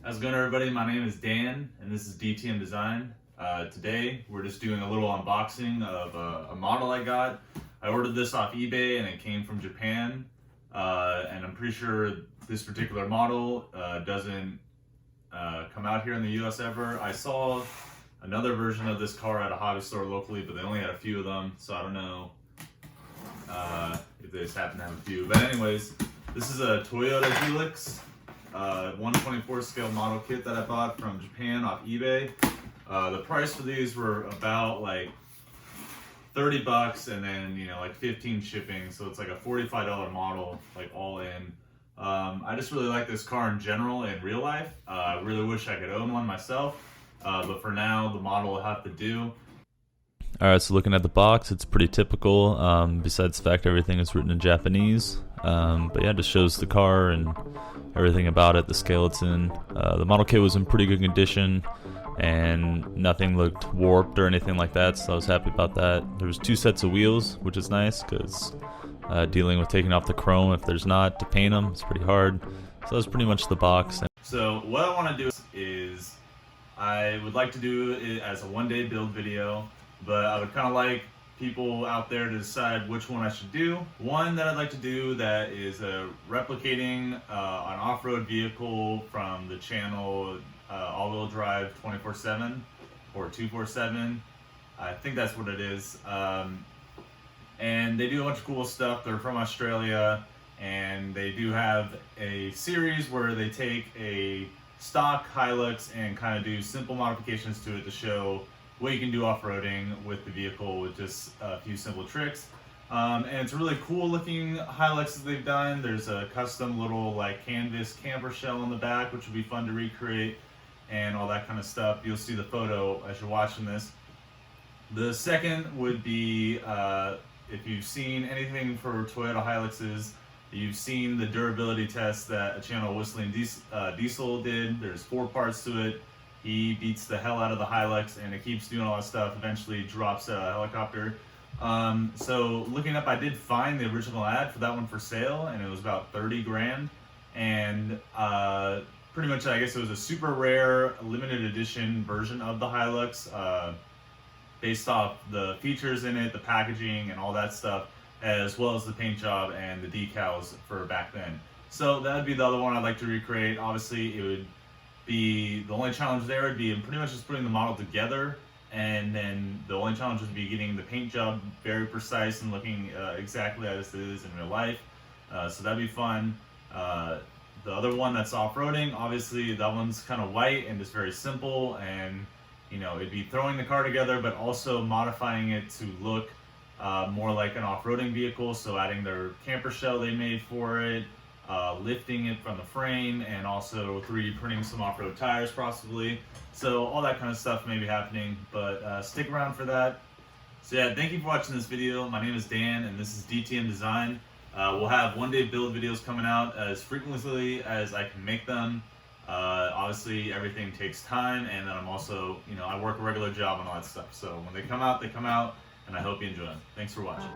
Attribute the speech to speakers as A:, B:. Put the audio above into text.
A: How's it going, everybody? My name is Dan and this is DTM Design. Today we're just doing a little unboxing of a model I got. I ordered this off eBay and it came from Japan, and I'm pretty sure this particular model doesn't come out here in the US ever. I saw another version of this car at a hobby store locally, but they only had a few of them, so I don't know if they just happen to have a few. But anyways, this is a Toyota Hilux 1/24 scale model kit that I bought from Japan off eBay. The price for these were about like $30 and then like 15 shipping, so it's like a $45 model, like all in. I just really like this car in general in real life. I really wish I could own one myself, but for now the model will have to do.
B: Alright, so looking at the box, it's pretty typical, besides the fact everything is written in Japanese. But yeah, it just shows the car and everything about it, the scale it's in. The model kit was in pretty good condition and nothing looked warped or anything like that, so I was happy about that. There was 2 sets of wheels, which is nice because dealing with taking off the chrome, if there's not, to paint them, it's pretty hard. So that's pretty much the box.
A: So what I want to do is I would like to do it as a one-day build video, but I would kind of like people out there to decide which one I should do. One that I'd like to do that is replicating an off-road vehicle from the channel All-Wheel Drive 24/7 or 247. I think that's what it is. And they do a bunch of cool stuff. They're from Australia, and they do have a series where they take a stock Hilux and kind of do simple modifications to it to show what you can do off-roading with the vehicle with just a few simple tricks. And it's a really cool looking Hilux that they've done. There's a custom little like canvas camper shell on the back, which would be fun to recreate and all that kind of stuff. You'll see the photo as you're watching this. The second would be, if you've seen anything for Toyota Hiluxes, you've seen the durability test that a channel Whistling Diesel did. There's 4 parts to it. He beats the hell out of the Hilux and it keeps doing all that stuff, eventually drops a helicopter. So looking up, I did find the original ad for that one for sale, and it was about 30 grand. And pretty much, I guess it was a super rare limited edition version of the Hilux, based off the features in it, the packaging and all that stuff, as well as the paint job and the decals for back then. So that would be the other one I'd like to recreate. Obviously it would be, the only challenge there would be pretty much just putting the model together, and then the only challenge would be getting the paint job very precise and looking exactly as it is in real life. So that'd be fun. The other one that's off-roading, obviously that one's kind of white and just very simple, and it'd be throwing the car together but also modifying it to look more like an off-roading vehicle, so adding their camper shell they made for it, lifting it from the frame, and also 3D printing some off-road tires possibly. So all that kind of stuff may be happening, but stick around for that. So yeah, thank you for watching this video. My name is Dan and this is DTM Design. We'll have one-day build videos coming out as frequently as I can make them. Obviously everything takes time, and then I'm also, I work a regular job and all that stuff. So when they come out, and I hope you enjoy them. Thanks for watching.